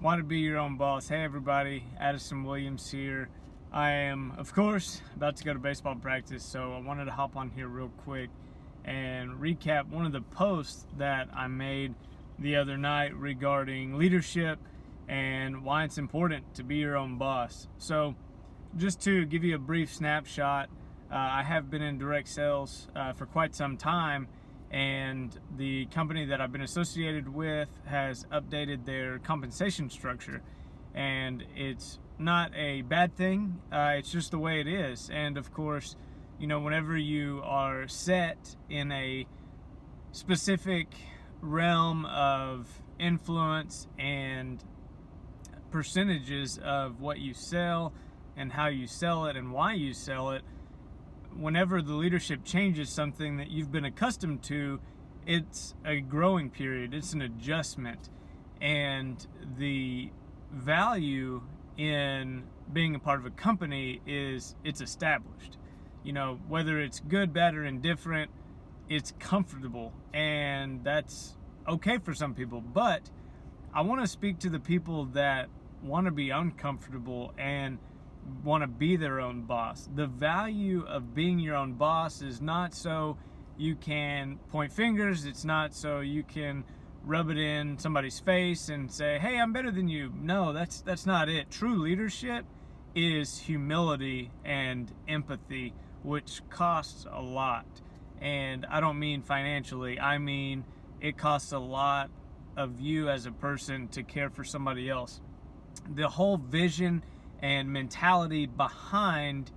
Want to be your own boss. Hey everybody, Addison here. I am, of course, about to go to baseball practice, so I wanted to hop on here real quick and recap one of the posts that I made the other night regarding leadership and why it's important to be your own boss. So just to give you a brief snapshot, I have been in direct sales for quite some time, and the company that I've been associated with has updated their compensation structure, and it's not a bad thing. It's just the way it is. And of course, you know, whenever you are set in a specific realm of influence and percentages of what you sell and how you sell it and why you sell it, whenever the leadership changes something that you've been accustomed to, it's a growing period, it's an adjustment. And the value in being a part of a company is it's established. You know, whether it's good, bad, or indifferent, it's comfortable, and that's okay for some people. But I want to speak to the people that want to be uncomfortable and want to be their own boss. The value of being your own boss is not so you can point fingers. It's not so you can rub it in somebody's face and say, hey, I'm better than you. No, that's not it. True leadership is humility and empathy, which costs a lot. And I don't mean financially. I mean it costs a lot of you as a person to care for somebody else. The whole vision and mentality behind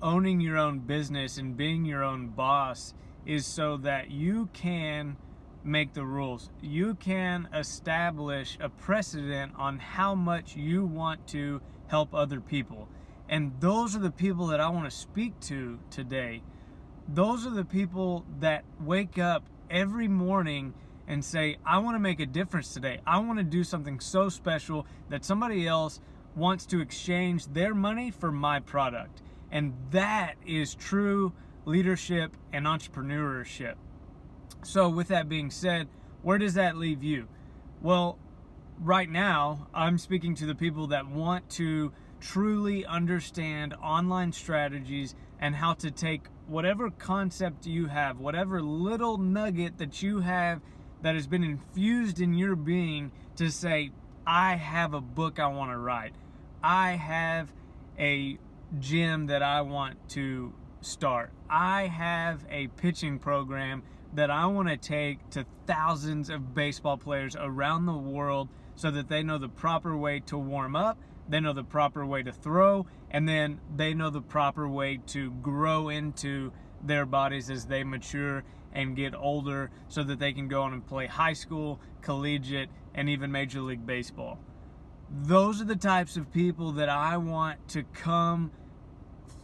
owning your own business and being your own boss is so that you can make the rules. You can establish a precedent on how much you want to help other people. And those are the people that I want to speak to today. Those are the people that wake up every morning and say, I want to make a difference today. I want to do something so special that somebody else wants to exchange their money for my product. And that is true leadership and entrepreneurship. So with that being said, where does that leave you? Well, right now, I'm speaking to the people that want to truly understand online strategies and how to take whatever concept you have, whatever little nugget that you have that has been infused in your being, to say, I have a book I want to write. I have a gym that I want to start. I have a pitching program that I want to take to thousands of baseball players around the world so that they know the proper way to warm up, they know the proper way to throw, and then they know the proper way to grow into their bodies as they mature and get older so that they can go on and play high school, collegiate, and even Major League Baseball. Those are the types of people that I want to come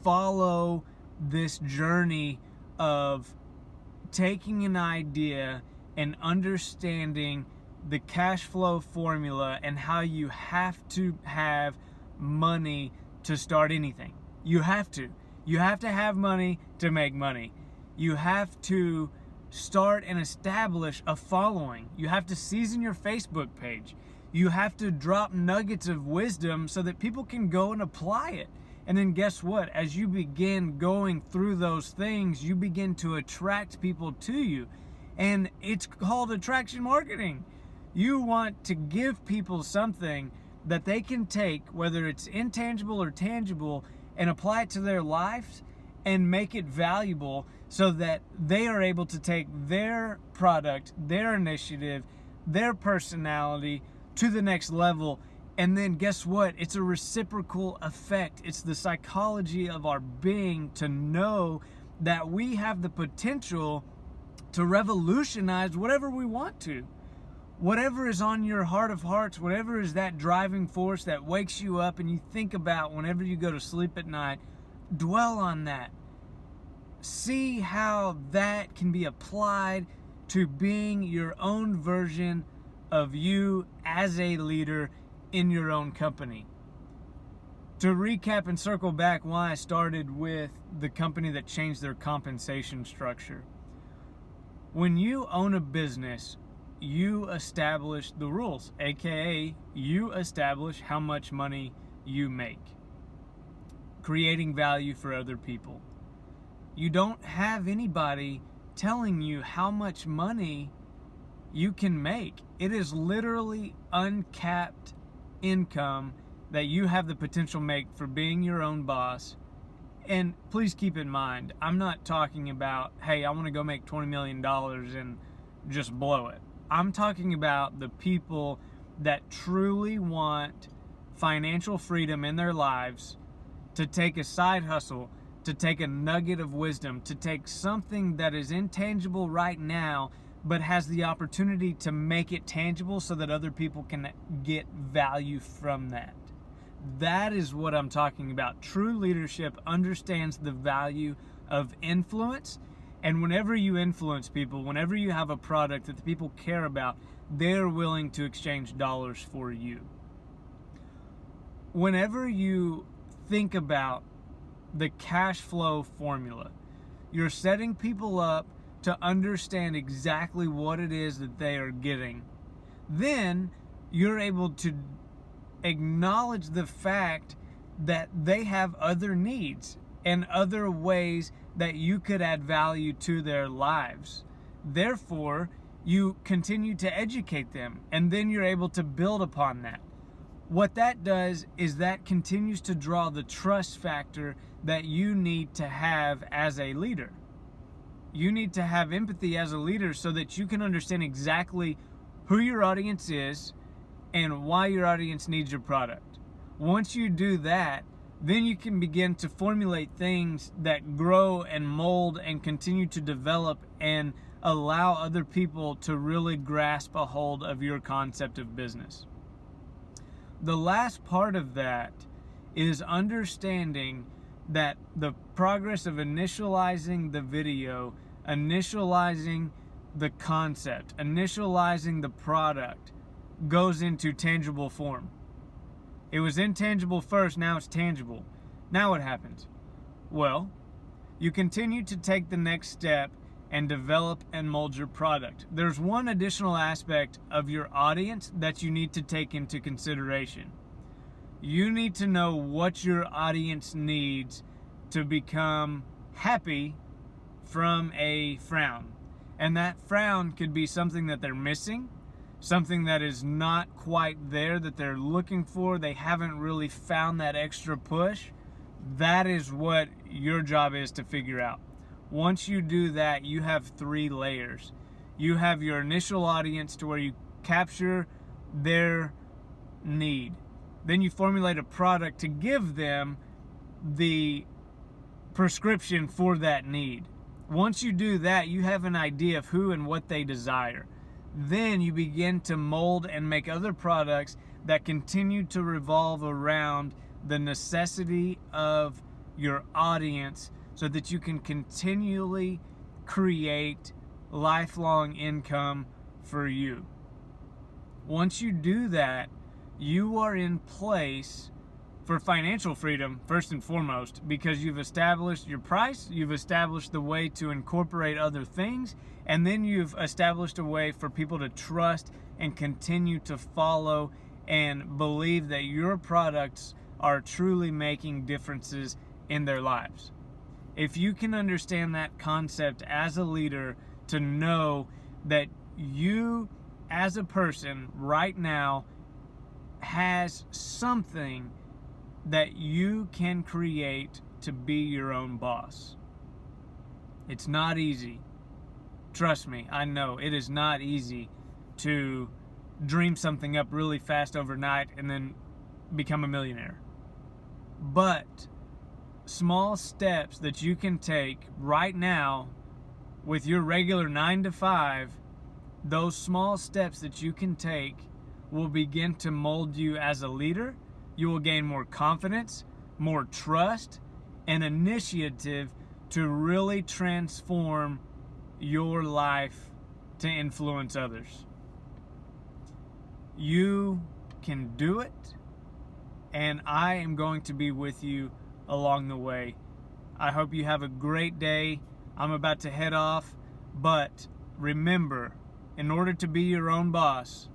follow this journey of taking an idea and understanding the cash flow formula and how you have to have money to start anything. You have to. You have to have money to make money. You have to start and establish a following. You have to season your Facebook page. You have to drop nuggets of wisdom so that people can go and apply it. And then guess what? As you begin going through those things, you begin to attract people to you. And it's called attraction marketing. You want to give people something that they can take, whether it's intangible or tangible, and apply it to their lives and make it valuable so that they are able to take their product, their initiative, their personality to the next level. And then guess what? It's a reciprocal effect. It's the psychology of our being to know that we have the potential to revolutionize whatever we want to. Whatever is on your heart of hearts, whatever is that driving force that wakes you up and you think about whenever you go to sleep at night, dwell on that. See how that can be applied to being your own version of you as a leader in your own company. To recap and circle back why I started with the company that changed their compensation structure. When you own a business, you establish the rules, aka you establish how much money you make, creating value for other people. You don't have anybody telling you how much money you can make. It is literally uncapped income that you have the potential to make for being your own boss. And please keep in mind, I'm not talking about, hey, I want to go make $20 million and just blow it. I'm talking about the people that truly want financial freedom in their lives, to take a side hustle, to take a nugget of wisdom, to take something that is intangible right now, but has the opportunity to make it tangible so that other people can get value from that. That is what I'm talking about. True leadership understands the value of influence. And whenever you influence people, whenever you have a product that the people care about, they're willing to exchange dollars for you. Whenever you think about the cash flow formula, you're setting people up to understand exactly what it is that they are getting. Then you're able to acknowledge the fact that they have other needs and other ways that you could add value to their lives. Therefore, you continue to educate them, and then you're able to build upon that. What that does is that continues to draw the trust factor that you need to have as a leader. You need to have empathy as a leader so that you can understand exactly who your audience is and why your audience needs your product. Once you do that, then you can begin to formulate things that grow and mold and continue to develop and allow other people to really grasp a hold of your concept of business. The last part of that is understanding that the progress of initializing the video, initializing the concept, initializing the product goes into tangible form. It was intangible first, now it's tangible. Now what happens? Well, you continue to take the next step and develop and mold your product. There's one additional aspect of your audience that you need to take into consideration. You need to know what your audience needs to become happy from a frown. And that frown could be something that they're missing, something that is not quite there that they're looking for. They haven't really found that extra push. That is what your job is to figure out. Once you do that, you have 3 layers. You have your initial audience to where you capture their need. Then you formulate a product to give them the prescription for that need. Once you do that, you have an idea of who and what they desire. Then you begin to mold and make other products that continue to revolve around the necessity of your audience so that you can continually create lifelong income for you. Once you do that, you are in place for financial freedom, first and foremost, because you've established your price, you've established the way to incorporate other things, and then you've established a way for people to trust and continue to follow and believe that your products are truly making differences in their lives. If you can understand that concept as a leader, to know that you as a person right now has something that you can create to be your own boss. It's not easy. Trust me, I know it is not easy to dream something up really fast overnight and then become a millionaire. But small steps that you can take right now with your regular 9 to 5, those small steps that you can take will begin to mold you as a leader. You will gain more confidence, more trust, and initiative to really transform your life to influence others. You can do it, and I am going to be with you along the way. I hope you have a great day. I'm about to head off, but remember, in order to be your own boss,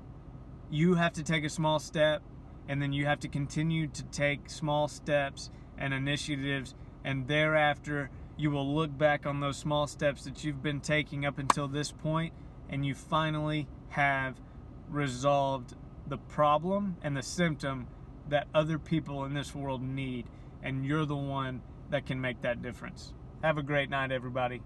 you have to take a small step, and then you have to continue to take small steps and initiatives, and thereafter you will look back on those small steps that you've been taking up until this point, and you finally have resolved the problem and the symptom that other people in this world need, and you're the one that can make that difference. Have a great night, everybody.